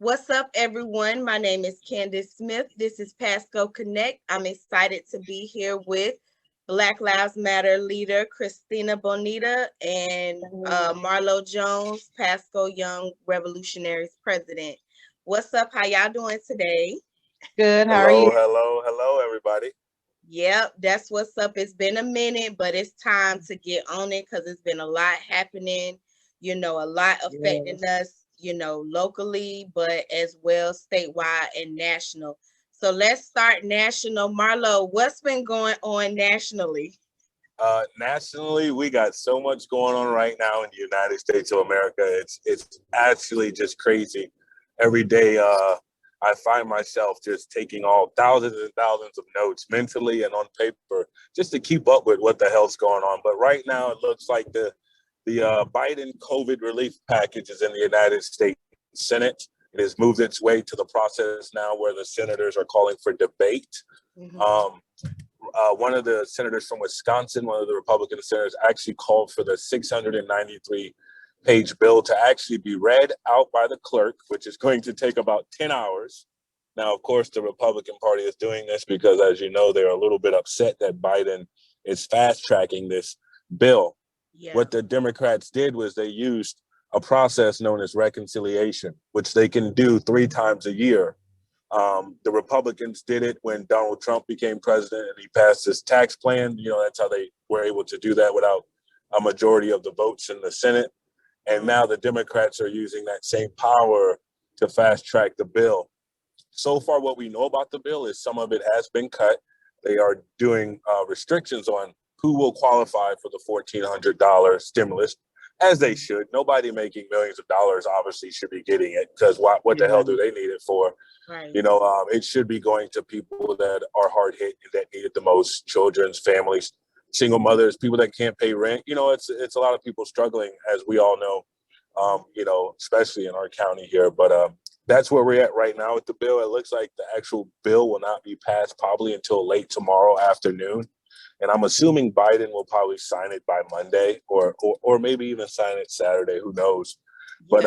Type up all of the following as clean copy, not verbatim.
What's up, everyone? My name is Candace Smith. This is Pasco Connect. I'm excited to be here with Black Lives Matter leader Christina Bonita and Marlo Jones, Pasco Young Revolutionaries president. What's up? How y'all doing today? Good. How are Hello, you? hello, hello, everybody. Yep, that's what's up. It's been a minute, but it's time to get on it because it's been a lot happening, a lot affecting Yes. us, locally, but as well statewide and national. So let's start national. Marlo, what's been going on nationally? Nationally, we got so much going on right now in the United States of America. It's actually just crazy. Every day, I find myself just taking all thousands and thousands of notes mentally and on paper just to keep up with what the hell's going on. But right now, it looks like the Biden COVID relief package is in the United States Senate. It has moved its way to the process now where the senators are calling for debate. Mhm. One of the senators from Wisconsin, one of the Republican senators, actually called for the 693-page bill to actually be read out by the clerk, which is going to take about 10 hours. Now, of course, the Republican Party is doing this because, as you know, they're a little bit upset that Biden is fast tracking this bill. Yeah. What the Democrats did was they used a process known as reconciliation, which they can do 3 times a year. The Republicans did it when Donald Trump became president and he passed his tax plan. That's how they were able to do that without a majority of the votes in the Senate. And now the Democrats are using that same power to fast track the bill. So far, what we know about the bill is some of it has been cut. They are doing restrictions on who will qualify for the $1,400 stimulus, as they should. Nobody making millions of dollars obviously should be getting it because what the hell do they need it for? Right. It should be going to people that are hard hit and that need it the most: children's, families, single mothers, people that can't pay rent. It's a lot of people struggling, as we all know. Especially in our county here. But that's where we're at right now with the bill. It looks like the actual bill will not be passed probably until late tomorrow afternoon. And I'm assuming Biden will probably sign it by Monday or maybe even sign it Saturday. Who knows? But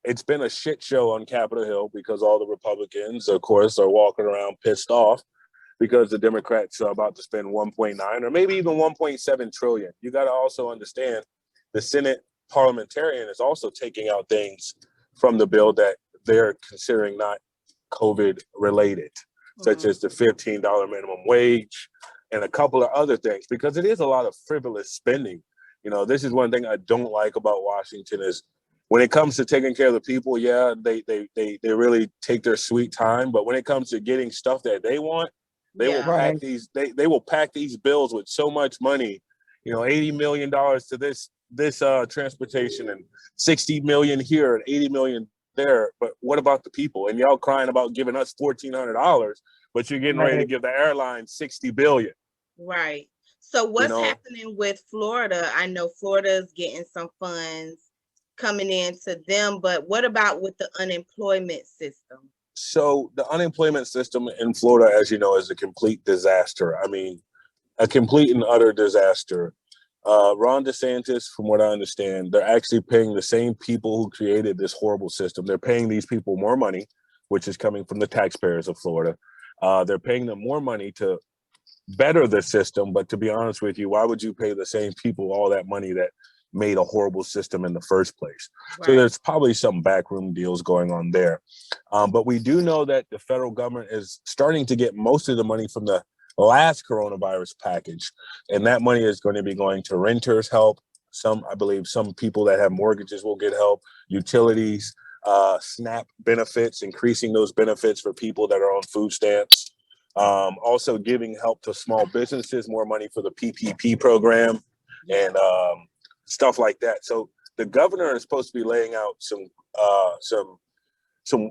it's been a shit show on Capitol Hill because all the Republicans, of course, are walking around pissed off because the Democrats are about to spend 1.9 or maybe even 1.7 trillion. You got to also understand the Senate parliamentarian is also taking out things from the bill that they're considering not COVID related, such as the $15 minimum wage and a couple of other things, because it is a lot of frivolous spending. This is one thing I don't like about Washington is when it comes to taking care of the people, yeah, they really take their sweet time. But when it comes to getting stuff that they want, they will pack these they will pack these bills with so much money, $80 million to this transportation and 60 million here and 80 million there. But what about the people? And y'all crying about giving us $1,400, but you're getting ready to give the airline 60 billion. Right. So what's happening with Florida? I know Florida is getting some funds coming into them, but what about with the unemployment system? So the unemployment system in Florida, as you know, is a complete disaster. I mean, a complete and utter disaster. Ron DeSantis, from what I understand, they're actually paying the same people who created this horrible system. They're paying these people more money, which is coming from the taxpayers of Florida. They're paying them more money to better the system. But to be honest with you, why would you pay the same people all that money that made a horrible system in the first place? Right. So there's probably some backroom deals going on there. But we do know that the federal government is starting to get most of the money from the last coronavirus package. And that money is going to be going to renters help. I believe some people that have mortgages will get help, utilities, SNAP benefits, increasing those benefits for people that are on food stamps. Also giving help to small businesses, more money for the PPP program and stuff like that. So the governor is supposed to be laying out some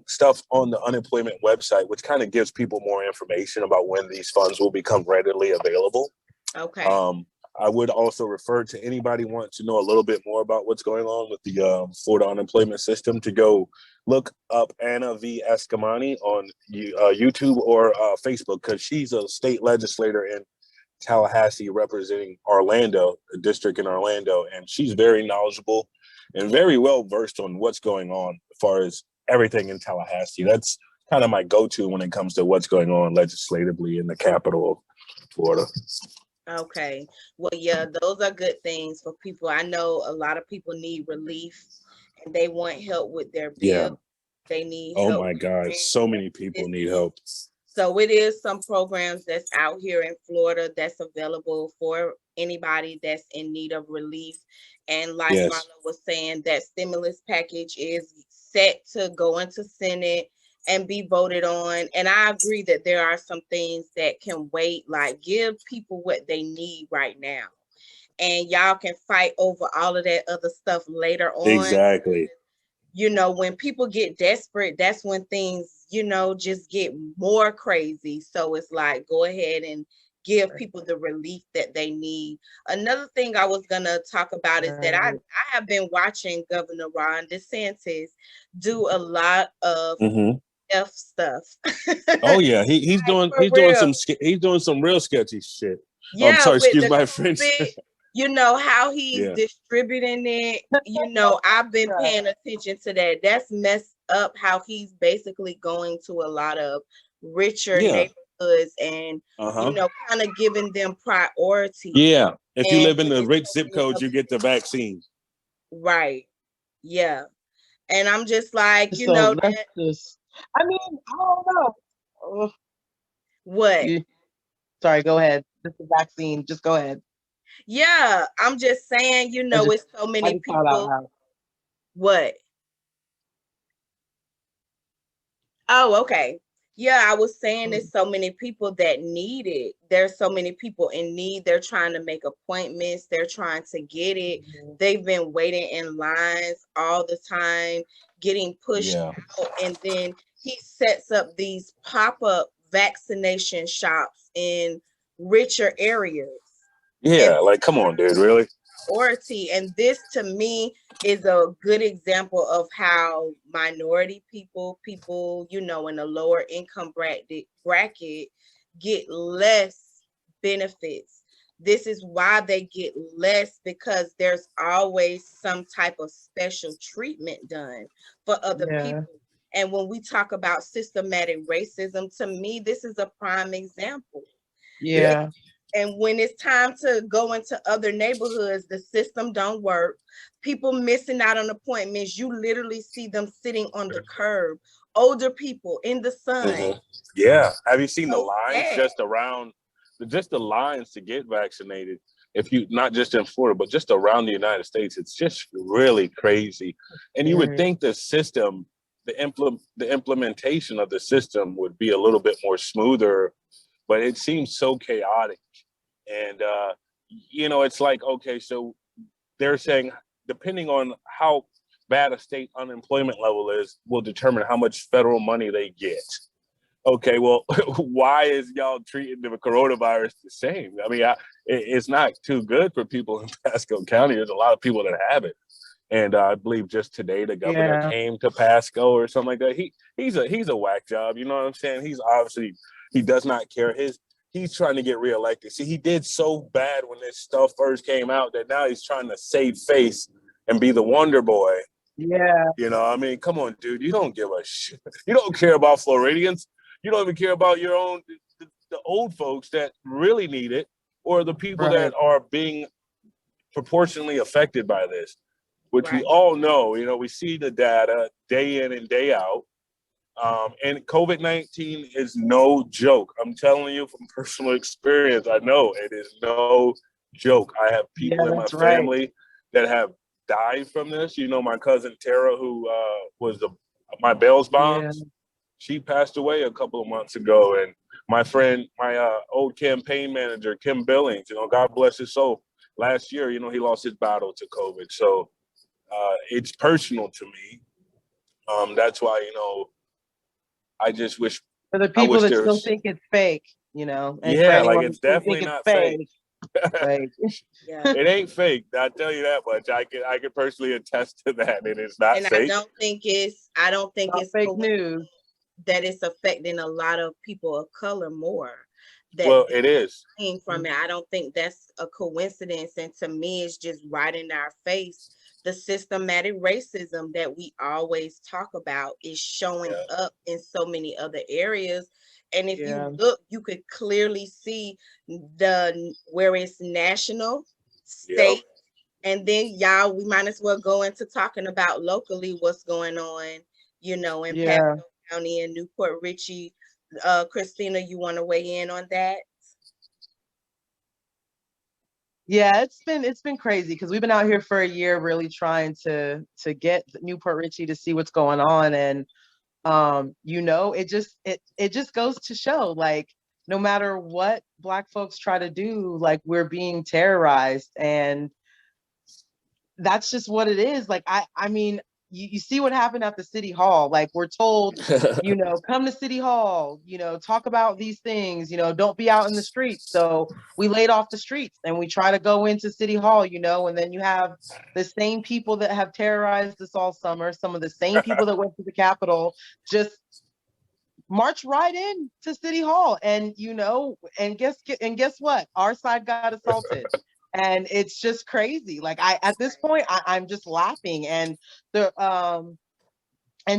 stuff on the unemployment website, which kind of gives people more information about when these funds will become readily available. Okay. I would also refer to anybody want to know a little bit more about what's going on with the Florida unemployment system to go look up Anna V. Escamani on YouTube or Facebook, because she's a state legislator in Tallahassee representing Orlando, a district in Orlando, and she's very knowledgeable and very well versed on what's going on as far as everything in Tallahassee. That's kind of my go-to when it comes to what's going on legislatively in the capital of Florida. Okay. Well, yeah, those are good things for people. I know a lot of people need relief and they want help with their Yeah. bills. They need Oh help my with God. rent. So many people need help. So it is some programs that's out here in Florida that's available for anybody that's in need of relief. And like Yes. Marla was saying, that stimulus package is set to go into Senate and be voted on. And I agree that there are some things that can wait, like give people what they need right now. And y'all can fight over all of that other stuff later on. Exactly. You know, when people get desperate, that's when things, you know, just get more crazy. So it's like, go ahead and give people the relief that they need. Another thing I was going to talk about is that I have been watching Governor Ron DeSantis do a lot of F stuff. Oh yeah, he's doing some real sketchy shit. Yeah, I'm sorry, excuse the my French. you know how he's distributing it. You know, I've been paying attention to that. That's messed up how he's basically going to a lot of richer neighborhoods and you know, kind of giving them priority. Yeah, if you live in the rich zip codes, you get the vaccine. Right. Yeah. And I'm just like, you know, I mean, I don't know. What? Sorry, go ahead. This is vaccine. Just go ahead. Yeah, I'm just saying, you know, it's so many people. What? Oh, okay. Yeah, I was saying there's so many people that need it. There's so many people in need. They're trying to make appointments. They're trying to get it. They've been waiting in lines all the time, getting pushed out. And then he sets up these pop-up vaccination shops in richer areas. Yeah, like, come on, dude, really? And this to me is a good example of how minority people, you know, in a lower income bracket get less benefits. This is why they get less, because there's always some type of special treatment done for other people. And when we talk about systematic racism, to me, this is a prime example. Yeah. And when it's time to go into other neighborhoods, the system don't work. People missing out on appointments. You literally see them sitting on the curb. Older people in the sun. Yeah. Have you seen the lines just the lines to get vaccinated? If you, not just in Florida, but just around the United States, it's just really crazy. And you would think the system, the implementation of the system would be a little bit more smoother, but it seems so chaotic. And, you know, it's like, okay, so they're saying, depending on how bad a state unemployment level is, will determine how much federal money they get. Okay, well, why is y'all treating the coronavirus the same? I mean, it's not too good for people in Pasco County. There's a lot of people that have it. And I believe just today the governor came to Pasco or something like that. He's a whack job. You know what I'm saying? He's obviously, he does not care. He's trying to get reelected. See, he did so bad when this stuff first came out that now he's trying to save face and be the wonder boy. Yeah. You know, I mean, come on, dude. You don't give a shit. You don't care about Floridians. You don't even care about your own, the old folks that really need it, or the people that are being proportionally affected by this, which we all know. You know, we see the data day in and day out. And COVID-19 is no joke. I'm telling you from personal experience. I know it is no joke. I have people in my family that have died from this. You know, my cousin Tara, who was my Bell's Bonds, she passed away a couple of months ago. And my friend, my old campaign manager, Kim Billings, you know, God bless his soul. Last year, you know, he lost his battle to COVID. So it's personal to me. That's why, you know, I just wish for the people that still think it's fake, you know. And like it's definitely not fake. It ain't fake. I'll tell you that much. I can personally attest to that. And it's not fake. I don't think it's fake news that it's affecting a lot of people of color more. Well, it is. From it. I don't think that's a coincidence. And to me, it's just right in our face the systematic racism that we always talk about is showing up in so many other areas. And if you look, you could clearly see where it's national, state, and then y'all, we might as well go into talking about locally what's going on, you know, in Pasco County and Newport Richey. Christina, you want to weigh in on that? Yeah, it's been crazy because we've been out here for a year really trying to get Newport Richey to see what's going on. And you know, it just goes to show, like, no matter what Black folks try to do, like, we're being terrorized. And that's just what it is. Like, I mean, you see what happened at the city hall. Like, we're told, you know, come to city hall, you know, talk about these things, you know, don't be out in the streets. So we laid off the streets and we try to go into city hall, you know, and then you have the same people that have terrorized us all summer, some of the same people that went to the Capitol, just march right in to city hall. And, you know, and guess what? Our side got assaulted. And it's just crazy. Like, at this point, I'm just laughing. And and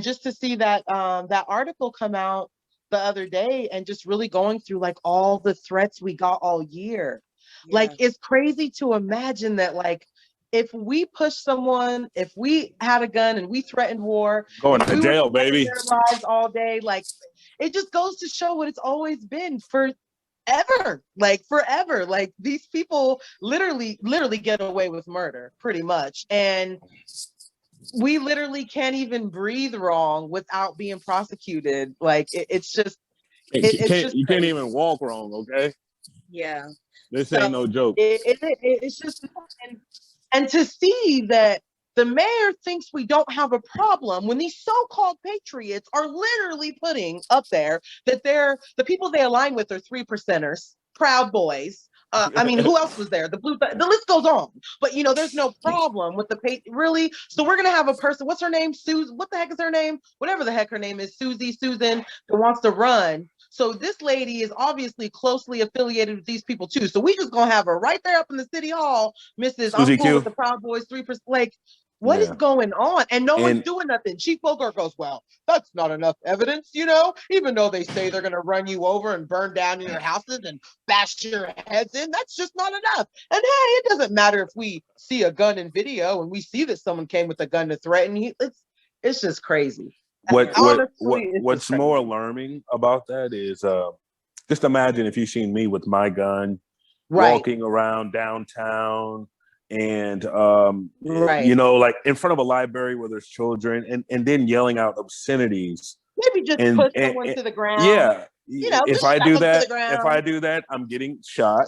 just to see that that article come out the other day and just really going through, like, all the threats we got all year. Like, it's crazy to imagine that, like, if we push someone, if we had a gun and we threatened war, going to jail, baby, their lives all day, like, it just goes to show what it's always been for forever. Like, these people literally get away with murder, pretty much. And we literally can't even breathe wrong without being prosecuted. Like, it's just, you can't even walk wrong. Okay. Yeah. This ain't no joke. It's just, and to see that the mayor thinks we don't have a problem when these so-called patriots are literally putting up there that the people they align with are 3%ers, Proud Boys. I mean, who else was there? The list goes on. But, you know, there's no problem with really. So we're going to have a person, what's her name? Susan, what the heck is her name? Whatever the heck her name is, Susan, who wants to run. So this lady is obviously closely affiliated with these people too. So we just going to have her right there up in the city hall, Mrs. I'm cool with the Proud Boys, 3%. Like, what is going on? And no one's doing nothing. Chief Bogart goes, well, that's not enough evidence, you know, even though they say they're going to run you over and burn down your houses and bash your heads in. That's just not enough. And hey, it doesn't matter if we see a gun in video and we see that someone came with a gun to threaten you. It's just crazy. What's more alarming about that is just imagine if you seen me with my gun walking around downtown and you know, like in front of a library where there's children and then yelling out obscenities. Maybe just push someone to the ground. Yeah. You know, if I do that, I'm getting shot.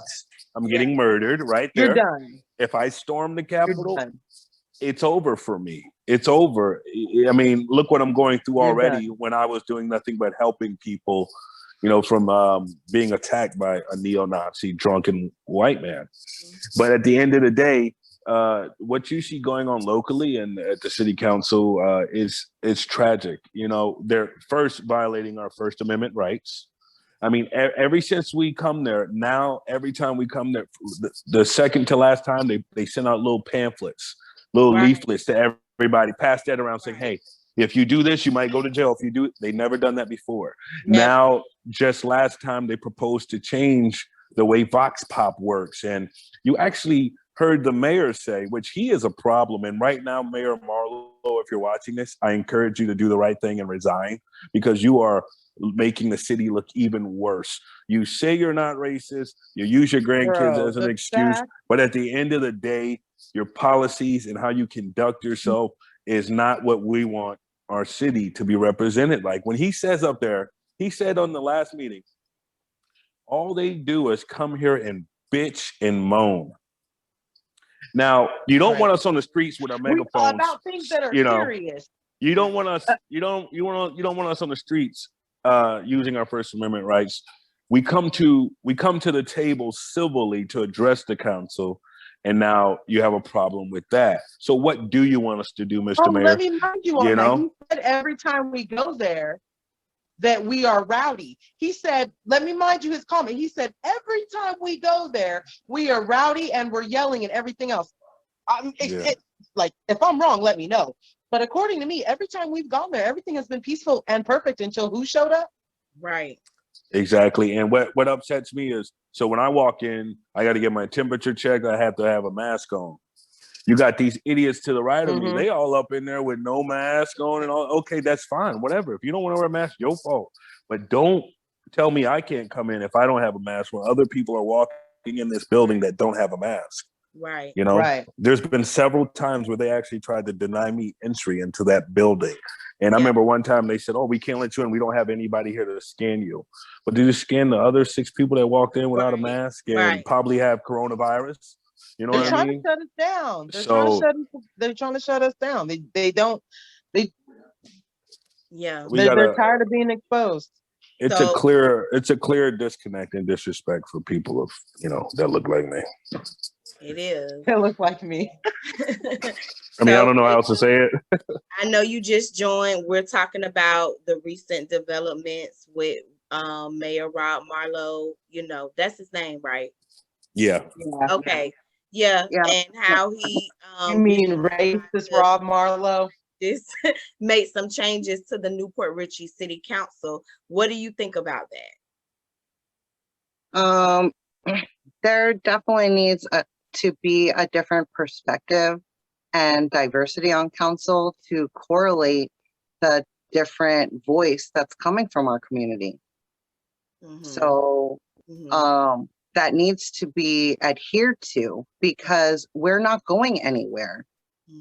I'm getting murdered right there. You're done. If I storm the Capitol, it's over for me. It's over. I mean, look what I'm going through already when I was doing nothing but helping people, you know, from being attacked by a neo-Nazi drunken white man. But at the end of the day, what you see going on locally and at the city council is tragic. You know, they're first violating our First Amendment rights. I mean, ever since we come there, now every time we come there, the second to last time, they send out little pamphlets, little leaflets to everybody, pass that around saying, hey, if you do this, you might go to jail. If you do it, they never done that before. Now, just last time they proposed to change the way Vox Pop works. And you actually heard the mayor say, which he is a problem. And right now, Mayor Marlowe, if you're watching this, I encourage you to do the right thing and resign, because you are making the city look even worse. You say you're not racist, you use your grandkids as an excuse, but at the end of the day, your policies and how you conduct yourself is not what we want our city to be represented like. When he says up there, he said on the last meeting, all they do is come here and bitch and moan. Now, you don't want us on the streets with our megaphones about things that are serious. You don't want us. You don't want us on the streets using our First Amendment rights. We come to the table civilly to address the council, and now you have a problem with that. So, what do you want us to do, Mr. Mayor? Let me remind you on that. He said every time we go there that we are rowdy. He said, let me mind you his comment. He said, every time we go there, we are rowdy and we're yelling and everything else. Yeah. Like, if I'm wrong, let me know. But according to me, every time we've gone there, everything has been peaceful and perfect until who showed up? Right. Exactly. And what upsets me is, so when I walk in, I got to get my temperature checked. I have to have a mask on. You got these idiots to the right of me. Mhm. They all up in there with no mask on and all. Okay, that's fine. Whatever. If you don't want to wear a mask, your fault. But don't tell me I can't come in if I don't have a mask when other people are walking in this building that don't have a mask. Right. You know, Right. there's been several times where they actually tried to deny me entry into that building. And I Yeah. remember one time they said, "Oh, we can't let you in. We don't have anybody here to scan you." But did you scan the other 6 people that walked in without a Right. mask and Right. probably have coronavirus? You know They're what I trying mean? to shut us down. So They're trying to shut us down. They don't Yeah. we they're gotta. tired of being exposed. It's So a clear disconnect and disrespect for people of that look like me. it is. They look like me. I mean, I So don't know how else to say it. I know you just joined. We're talking about the recent developments with Mayor Rob Marlowe. You know, that's his name, right? Yeah. Yeah. Okay. Yeah. Yeah. And how he You mean recently racist Rob Marlowe? this made some changes to the Newport Richey City Council. What do you think about that? There definitely needs to be a different perspective and diversity on council to correlate the different voice that's coming from our community. Mhm. So Mhm. that needs to be adhered to because we're not going anywhere.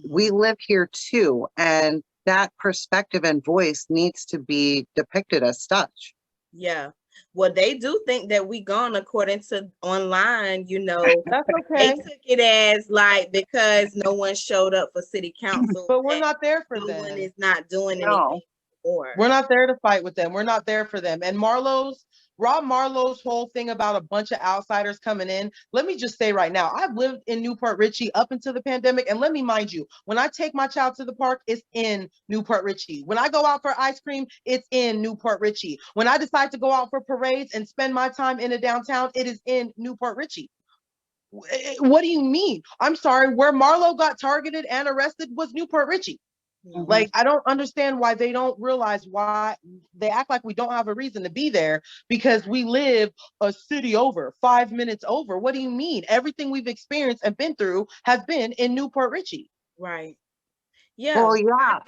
We Mhm. live here too, and that perspective and voice needs to be depicted as such. Yeah. Well, they do think that we gone according to online, That's they okay. took it as like because no one showed up for city council, But we're that not there for no one them. is not doing No. anything more. We're not there to fight with them. We're not there for them. And Rob Marlowe's whole thing about a bunch of outsiders coming in, let me just say right now, I've lived in Newport Richey up until the pandemic. And let me mind you, when I take my child to the park, it's in Newport Richey. When I go out for ice cream, it's in Newport Richey. When I decide to go out for parades and spend my time in a downtown, it is in Newport Richey. What do you mean? I'm sorry, where Marlowe got targeted and arrested was Newport Richey. Mhm. Like, I don't understand why they don't realize why they act like we don't have a reason to be there because we live a city over, 5 minutes over. What do you mean? Everything we've experienced and been through has been in Newport Richey. Right. Yeah. Well, yeah,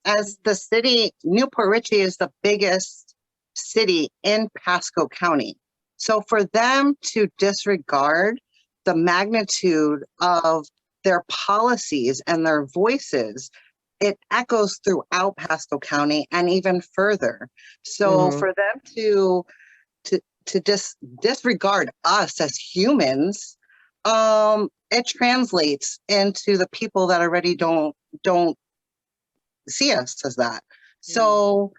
as the city, Newport Richey is the biggest city in Pasco County. So for them to disregard the magnitude of their policies and their voices, it echoes throughout Pasco County and even further. So Mhm. for them to disregard us as humans, it translates into the people that already don't see us as that. So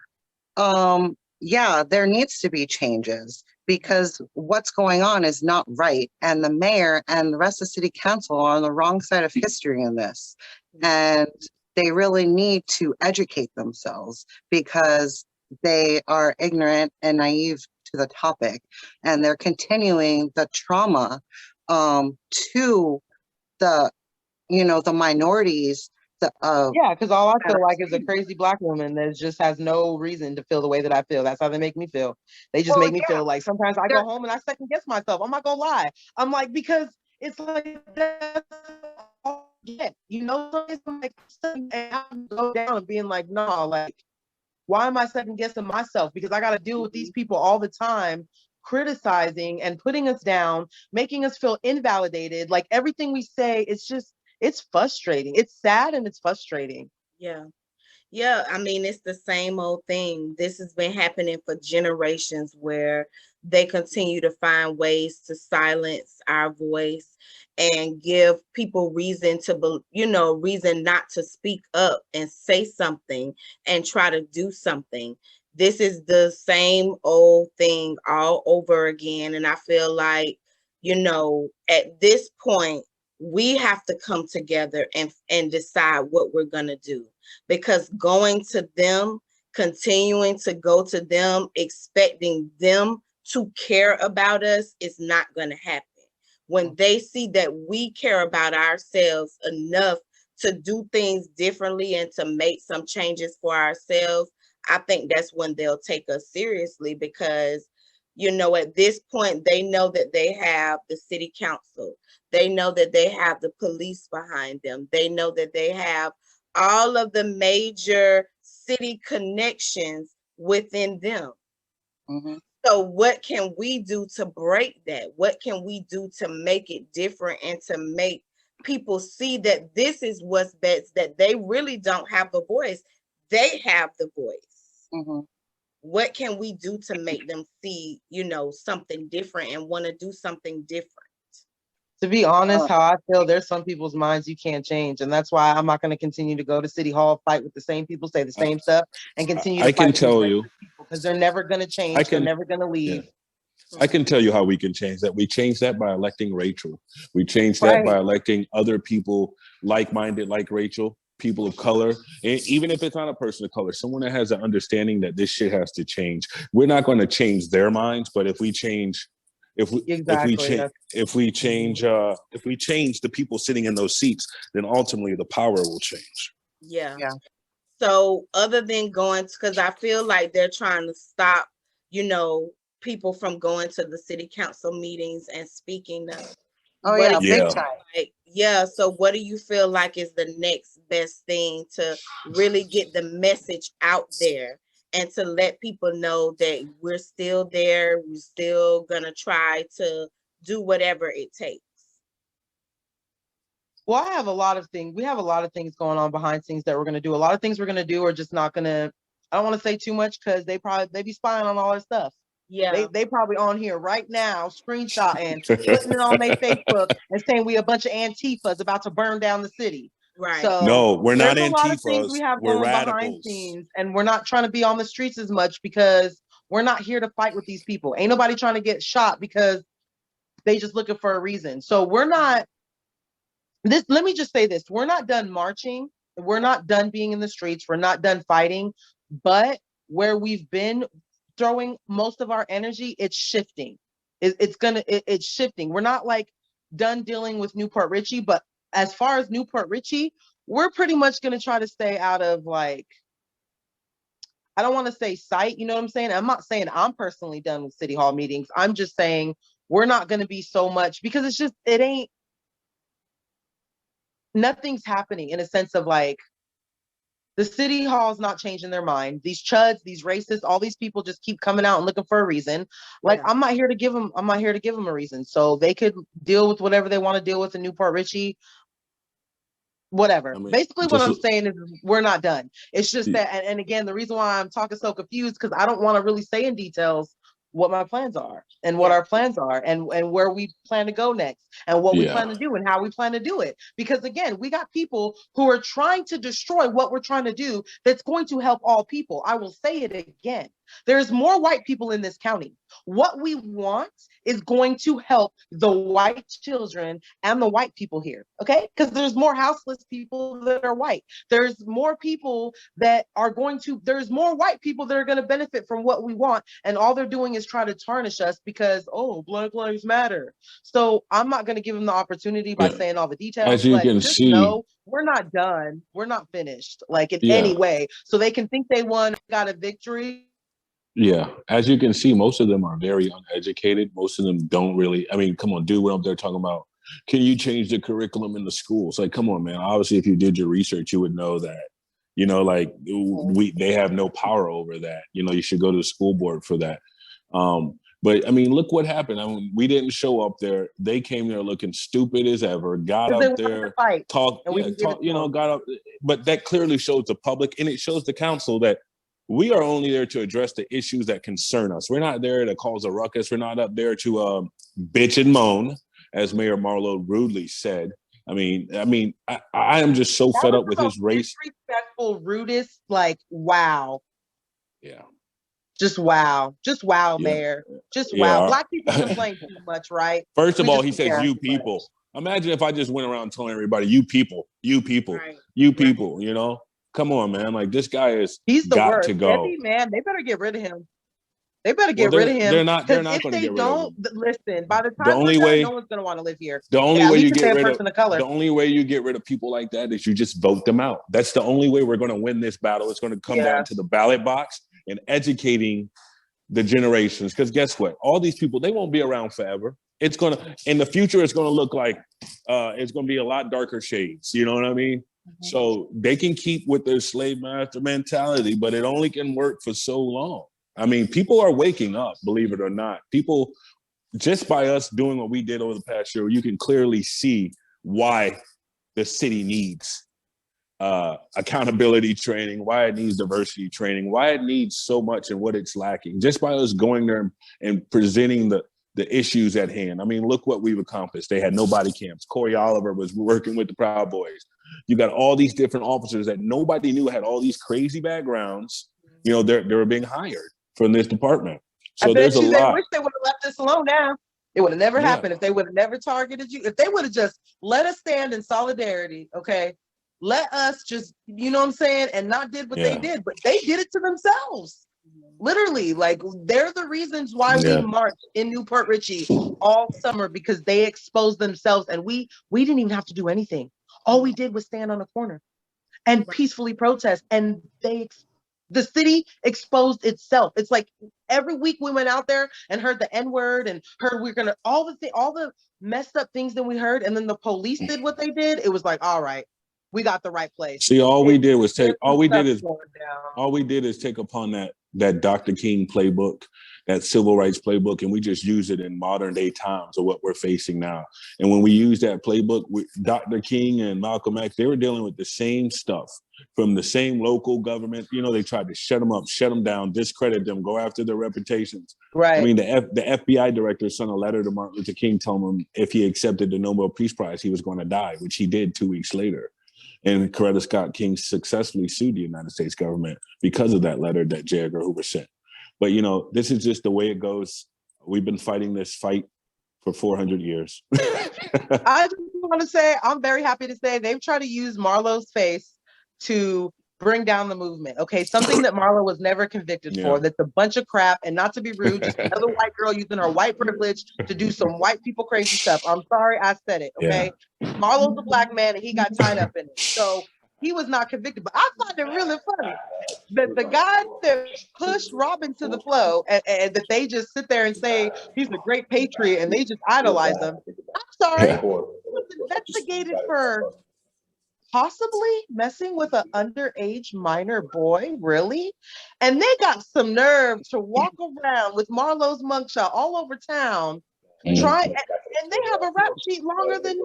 yeah, there needs to be changes because what's going on is not right. And the mayor and the rest of the city council are on the wrong side of history in this. And they really need to educate themselves because they are ignorant and naive to the topic. And they're continuing the trauma to the, the minorities. Yeah, because all I feel like is a crazy Black woman that just has no reason to feel the way that I feel. That's how they make me feel. They just Well, make me feel like sometimes I go home and I second guess myself. I'm not gonna lie. I'm like, because it's like that's all I get. Sometimes I'm like, and I go down and being like, no, like, why am I second guessing myself? Because I got to deal with these people all the time, criticizing and putting us down, making us feel invalidated. Like everything we say, it's frustrating. It's sad and it's frustrating. Yeah. Yeah, I mean, it's the same old thing. This has been happening for generations where they continue to find ways to silence our voice and give people reason to, reason not to speak up and say something and try to do something. This is the same old thing all over again. And I feel like, at this point, we have to come together and decide what we're going to do, because continuing to go to them, expecting them to care about us is not going to happen. when they see that we care about ourselves enough to do things differently and to make some changes for ourselves, I think that's when they'll take us seriously, because, you know, at this point, they know that they have the city council. They know that they have the police behind them. They know that they have all of the major city connections within them. Mhm. So what can we do to break that? What can we do to make it different and to make people see that this is what's best, that they really don't have a voice. They have the voice. Mhm. What can we do to make them see, you know, something different and want to do something different? To be honest, how I feel, there's some people's minds you can't change. And that's why I'm not going to continue to go to City Hall, fight with the same people, say the same stuff, and continue to I can fight tell you, because they're never going to change. I can- They're never going to leave. I can tell you how we can change that. We change that by electing Rachel. We change that by electing other people like-minded like Rachel, people of color, and even if it's not a person of color, someone that has an understanding that this shit has to change. We're not going to change their minds, but if we change, if we change the people sitting in those seats, then ultimately the power will change. Yeah. Yeah. So other than going, because I feel like they're trying to stop, you know, people from going to the city council meetings and speaking them. Oh What yeah, do you big Yeah. time. like? Yeah. So what do you feel like is the next best thing to really get the message out there and to let people know that we're still there, we're still gonna try to do whatever it takes? Well, I have a lot of things. We have a lot of things going on behind scenes that we're going to do. A lot of things we're going to do are just not going to, I don't want to say too much because they be spying on all our stuff. Yeah. They probably on here right now, screenshotting, putting it on their Facebook and saying we a bunch of Antifas about to burn down the city. Right. So No, we're not there's a lot of things Antifas. we have We're going behind radicals. scenes, and we're not trying to be on the streets as much because we're not here to fight with these people. Ain't nobody trying to get shot because they just looking for a reason. So we're not this. Let me just say this: we're not done marching. We're not done being in the streets. We're not done fighting. But where we've been throwing most of our energy, it's shifting. It's shifting. We're not like done dealing with Newport Richey, but as far as Newport Richey, we're pretty much going to try to stay out of, like, I don't want to say sight, you know what I'm saying? I'm not saying I'm personally done with city hall meetings. I'm just saying we're not going to be so much because it's just, nothing's happening in a sense of like, the city hall's not changing their mind. These chuds, these racists, all these people just keep coming out and looking for a reason. Like, Yeah. I'm not here to give them a reason. So they could deal with whatever they want to deal with in Newport Richey. Whatever. I mean, Basically, what just- I'm saying is we're not done. It's just Yeah. that, and again, the reason why I'm talking so confused because I don't want to really say in details what my plans are and what Yeah. our plans are and where we plan to go next and what we Yeah. plan to do and how we plan to do it. Because again, we got people who are trying to destroy what we're trying to do that's going to help all people. I will say it again. There's more white people in this county. What we want is going to help the white children and the white people here, okay? Because there's more houseless people that are white. There's more people that are there's more white people that are going to benefit from what we want. And all they're doing is try to tarnish us because, oh, Black Lives Matter. So I'm not going to give them the opportunity by Yeah. saying all the details. As you but can just see, know we're not done. We're not finished, like, in any way. So they can think they got a victory. Yeah, as you can see, most of them are very uneducated. Most of them don't really. I mean, come on, dude. What up there talking about? Can you change the curriculum in the schools? Like, come on, man. Obviously, if you did your research, you would know that. You know, like they have no power over that. You know, you should go to the school board for that. But I mean, look what happened. I mean, we didn't show up there. They came there looking stupid as ever. Got They up wanted to there, fight, talk, and we yeah, didn't give it talk. to You know, them. got up. But that clearly shows the public, and it shows the council that we are only there to address the issues that concern us. We're not there to cause a ruckus. We're not up there to bitch and moan, as Mayor Marlowe rudely said. I mean, I am just so fed up with his race. Disrespectful, rudest, like, wow. Yeah. Just wow. Just wow, Yeah. Mayor. Just Yeah. wow. Black people complain too much, right? First of We all, just he says complain you too much. people. Imagine if I just went around telling everybody, you people, you people, Right. you people, you know? Come on, man. Like, this guy is He's the got worst. to go. Debbie, man, they better get rid of him. They better get Well, rid of him. they're not Because if going to they get rid of don't, him. listen, by the The time only we're done, way, no one's going to want to live here. the only At way least you if get they're a rid of person of color. the only way you get rid of people like that is you just vote them out. That's the only way we're going to win this battle. It's going to come Yeah. down to the ballot box and educating the generations. Because guess what? All these people, they won't be around forever. It's going to, in the future, it's going to look like it's going to be a lot darker shades. You know what I mean? So they can keep with their slave master mentality, but it only can work for so long. I mean, people are waking up, believe it or not. People, just by us doing what we did over the past year, you can clearly see why the city needs accountability training, why it needs diversity training, why it needs so much and what it's lacking. Just by us going there and presenting the issues at hand. I mean, look what we've accomplished. They had no body cams. Corey Oliver was working with the Proud Boys. You got all these different officers that nobody knew had all these crazy backgrounds. You know, they were being hired from this department. So I bet you they wish they would have left this alone now. It would have never happened if they would have never targeted you. If they would have just let us stand in solidarity, okay? Let us just, you know what I'm saying, and not did what they did, but they did it to themselves. Literally, like they're the reasons why we marched in Newport Richey all summer, because they exposed themselves, and we didn't even have to do anything. All we did was stand on a corner and peacefully protest, and the city exposed itself. It's like every week we went out there and heard the N-word and heard all the messed up things that we heard, and then the police did what they did. It was like, all right, we got the right place. See, all we did is take upon that Dr. King playbook, that civil rights playbook, and we just use it in modern day times of what we're facing now. And when we use that playbook, Dr. King and Malcolm X, they were dealing with the same stuff from the same local government. You know, they tried to shut them up, shut them down, discredit them, go after their reputations. Right. I mean, the FBI director sent a letter to Martin Luther King telling him if he accepted the Nobel Peace Prize, he was going to die, which he did 2 weeks later. And Coretta Scott King successfully sued the United States government because of that letter that J. Edgar Hoover sent. But, you know, this is just the way it goes. We've been fighting this fight for 400 years. I just want to say, I'm very happy to say they've tried to use Marlo's face to bring down the movement. Okay, something that Marlo was never convicted for. That's a bunch of crap, and not to be rude, just another white girl using her white privilege to do some white people crazy stuff. I'm sorry I said it, okay? Marlo's a black man, and he got tied up in it. So he was not convicted. But I find it really funny that the guy that pushed Robin to the flow, and that they just sit there and say he's a great patriot, and they just idolize him. I'm sorry, he was investigated for possibly messing with an underage minor boy, really? And they got some nerve to walk around with Marlo's mugshot all over town, and they have a rap sheet longer than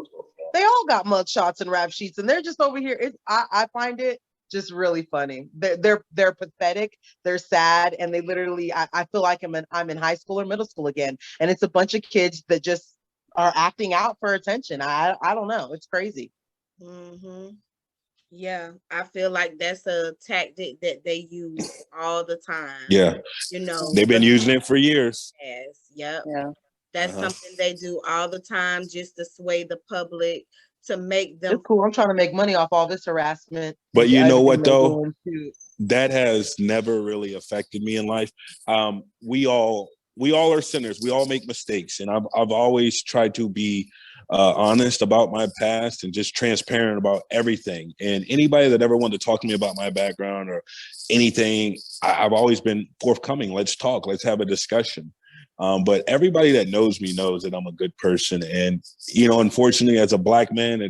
they all got mugshots and rap sheets, and they're just over here. I find it just really funny. They're pathetic, they're sad, and they literally, I feel like I'm in high school or middle school again, and it's a bunch of kids that just are acting out for attention. I don't know, it's crazy. Mm-hmm. Yeah, I feel like that's a tactic that they use all the time. Yeah, you know, they've been using it for years. Yep. Yeah. That's something they do all the time, just to sway the public, to make them. It's cool. I'm trying to make money off all this harassment. But you know what, though? That has never really affected me in life. We all are sinners. We all make mistakes, and I've always tried to be honest about my past and just transparent about everything. And anybody that ever wanted to talk to me about my background or anything, I've always been forthcoming. Let's talk. Let's have a discussion. But everybody that knows me knows that I'm a good person. And, you know, unfortunately, as a black man,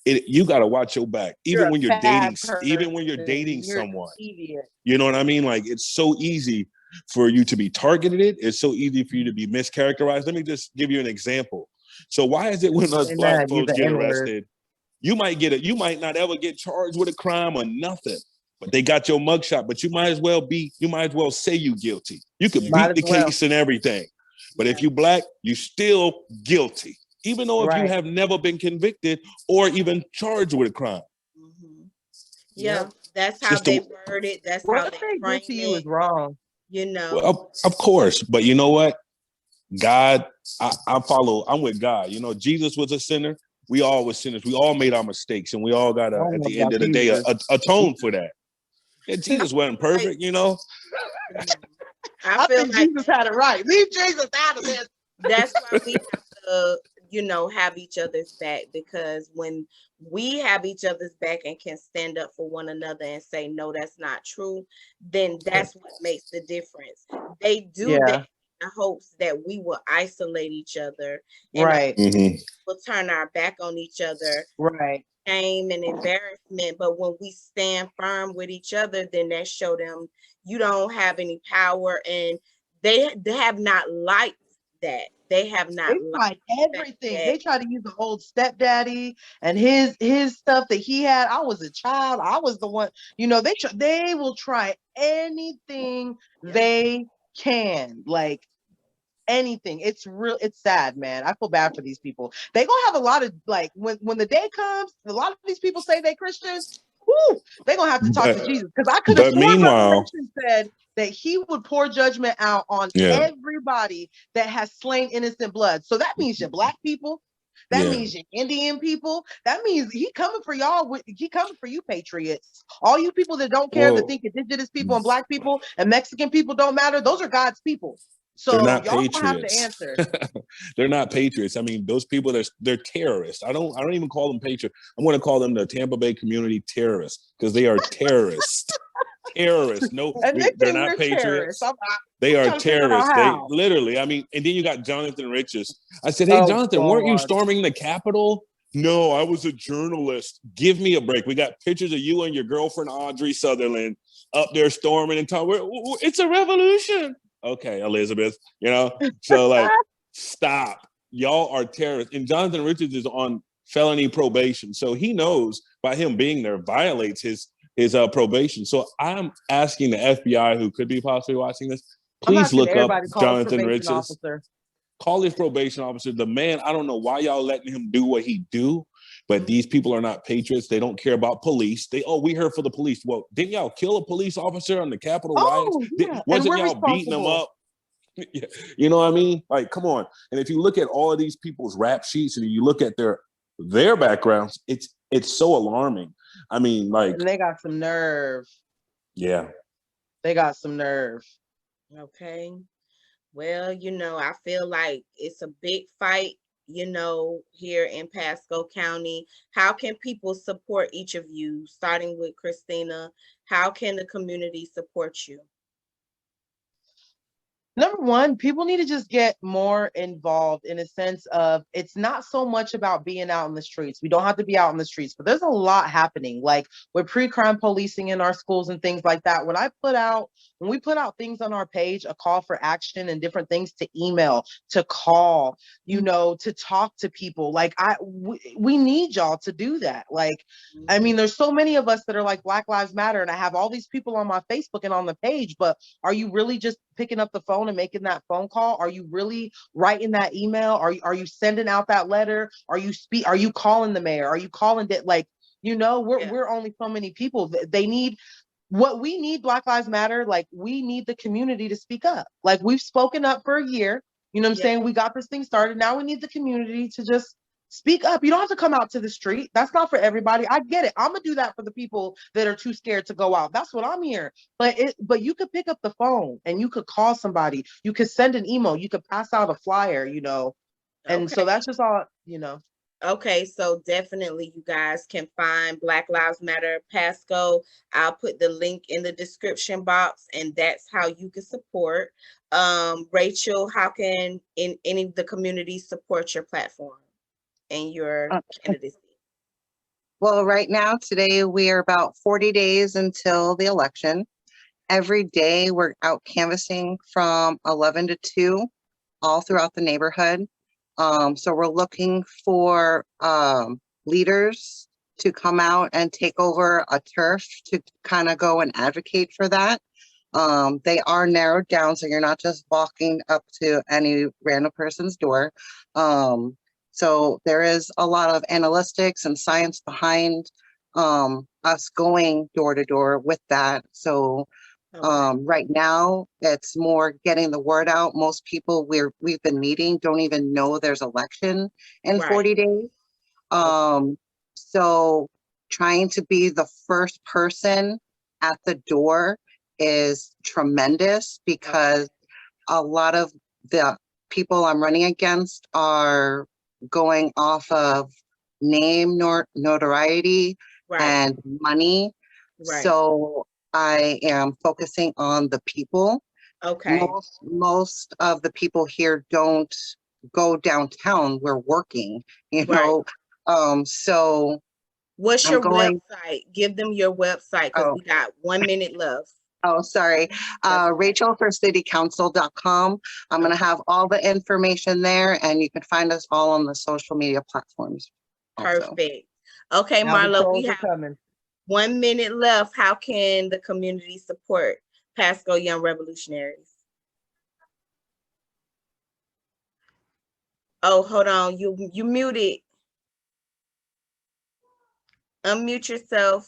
you got to watch your back, even when you're dating someone. You know what I mean? Like, it's so easy for you to be targeted. It's so easy for you to be mischaracterized. Let me just give you an example. So why is it when us black folks get arrested, you might not ever get charged with a crime or nothing, but they got your mugshot, but you might as well say you guilty. You could beat the case and everything. But if you black, you still guilty, even though if you have never been convicted or even charged with a crime. Mm-hmm. Yeah, that's how they word it. That's how they frame it. You is wrong. You know. Well, of course, but you know what? God, I'm with God. You know, Jesus was a sinner. We all were sinners. We all made our mistakes, and we all got to, at the end of the day, atone for that. Yeah, Jesus wasn't perfect, you know. I feel think like Jesus had it right. Leave Jesus out of this. that's why we have to, have each other's back, because when we have each other's back and can stand up for one another and say, no, that's not true, then that's what makes the difference. They do that in the hopes that we will isolate each other and Right. will turn our back on each other, Right. shame and embarrassment. But when we stand firm with each other, then that show them you don't have any power, and they have not liked that. They have not They tried everything. that. They tried to use the old stepdaddy and his stuff that he had. I was a child. I was the one. They will try anything they can, like anything. It's real. It's sad, man. I feel bad for these people. They gonna have a lot of, like, when the day comes. A lot of these people say they Christians. Woo, they gonna have to talk to Jesus, because I could have But sworn meanwhile, Revelation said that he would pour judgment out on everybody that has slain innocent blood. So that means your black people. That means your Indian people. That means he coming for y'all. He coming for you, patriots. All you people that don't care, that think indigenous people and black people and Mexican people don't matter. Those are God's people. So they're not y'all patriots. gonna have to answer. They're not patriots. I mean, those people, they're terrorists. I don't even call them patriots. I'm going to call them the Tampa Bay community terrorists, because they are terrorists. Terrorists. No, they're not patriots. They are terrorists. They literally, I mean, and then you got Jonathan Riches. I said, hey, Jonathan, weren't you storming the Capitol? No, I was a journalist. Give me a break. We got pictures of you and your girlfriend, Audrey Sutherland, up there storming and talking. It's a revolution. Okay, Elizabeth, so like, stop. Y'all are terrorists. And Jonathan Richards is on felony probation. So he knows by him being there violates his probation. So I'm asking the FBI, who could be possibly watching this, please look up Jonathan Richards. Call his probation officer. The man, I don't know why y'all letting him do what he do, but these people are not patriots. They don't care about police. We here for the police. Well, didn't y'all kill a police officer on the Capitol riots? Yeah. Wasn't y'all beating them up? You know what I mean? Like, come on. And if you look at all of these people's rap sheets and you look at their backgrounds, it's so alarming. I mean, like, and they got some nerve. Yeah. They got some nerve. Okay. Well, I feel like it's a big fight, here in Pasco County. How can people support each of you, starting with Christina? How can the community support you? Number one, people need to just get more involved, in a sense of, it's not so much about being out in the streets. We don't have to be out in the streets, but there's a lot happening, like with pre-crime policing in our schools and things like that. When we put out things on our page, a call for action and different things, to email, to call, to talk to people, like we need y'all to do that. Like, I mean, there's so many of us that are like Black Lives Matter, and I have all these people on my Facebook and on the page, but are you really just picking up the phone and making that phone call? Are you really writing that email? Are you sending out that letter? Are you calling the mayor? Are you calling it? Like, we're only so many people. They need what we need. Black Lives Matter. Like, we need the community to speak up. Like, we've spoken up for a year. You know what I'm saying? We got this thing started. Now we need the community to just speak up. You don't have to come out to the street. That's not for everybody. I get it. I'm gonna do that for the people that are too scared to go out. That's what I'm here. But you could pick up the phone and you could call somebody. You could send an email. You could pass out a flyer. And so that's just all. Okay, so definitely you guys can find Black Lives Matter Pasco. I'll put the link in the description box, and that's how you can support. Rachel, how can any of the community support your platform and your candidacy? Well, right now, today, we are about 40 days until the election. Every day we're out canvassing from 11 to 2 all throughout the neighborhood. So we're looking for leaders to come out and take over a turf to kind of go and advocate for that. They are narrowed down, so you're not just walking up to any random person's door. So there is a lot of analytics and science behind us going door to door with that. So right now it's more getting the word out. Most people we've been meeting don't even know there's election in 40 days. So trying to be the first person at the door is tremendous, because a lot of the people I'm running against are going off of name notoriety Right, and money. right. So I am focusing on the people. Okay, Most of the people here don't go downtown. We're working, you Right. know. So what's I'm your going. website? Give them your website because Oh, we got 1 minute left. oh, sorry. That's okay. RachelForCityCouncil.com. I'm going to Okay. have all the information there, and you can find us all on the social media platforms. Also. Perfect. Okay, Now the Marlo, we trolls are have coming. 1 minute left. How can the community support Pasco Young Revolutionaries? Oh, hold on. You muted. Unmute yourself.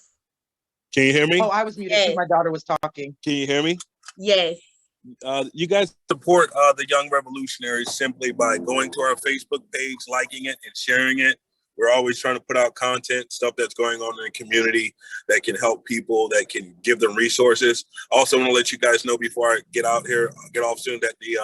Can you hear me? Oh, I was muted because Yes. my daughter was talking. Can you hear me? Yes. You guys support the Young Revolutionaries simply by going to our Facebook page, liking it, and sharing it. We're always trying to put out content, stuff that's going on in the community that can help people, that can give them resources. Also, want to let you guys know before I get off soon, that the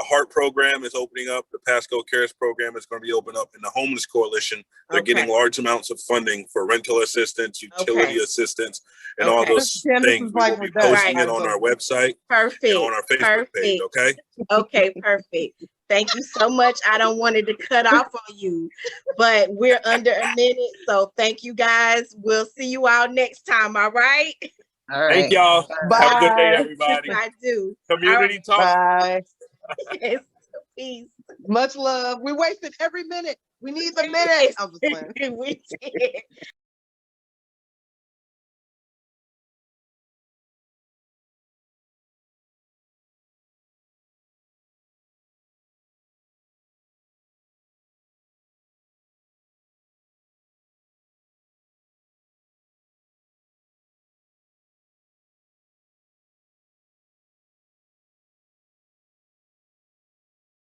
HEART program is opening up. The Pasco Cares program is going to be open up in the Homeless Coalition. They're Okay. getting large amounts of funding for rental assistance, utility Okay. assistance, and all Okay. those Tim, this things. is We like will be my dad. posting it Right. on our website Perfect. and on our Facebook page, Perfect. okay? Okay, perfect. Thank you so much. I don't want it to cut off on you, but we're under a minute. So thank you guys. We'll see you all next time. All right. All right. Thank y'all. Bye. Have a good day, everybody. I do. Community talk. Bye. Yes. Peace. Much love. We wasted every minute. We need the minute. I'm just playing. We did.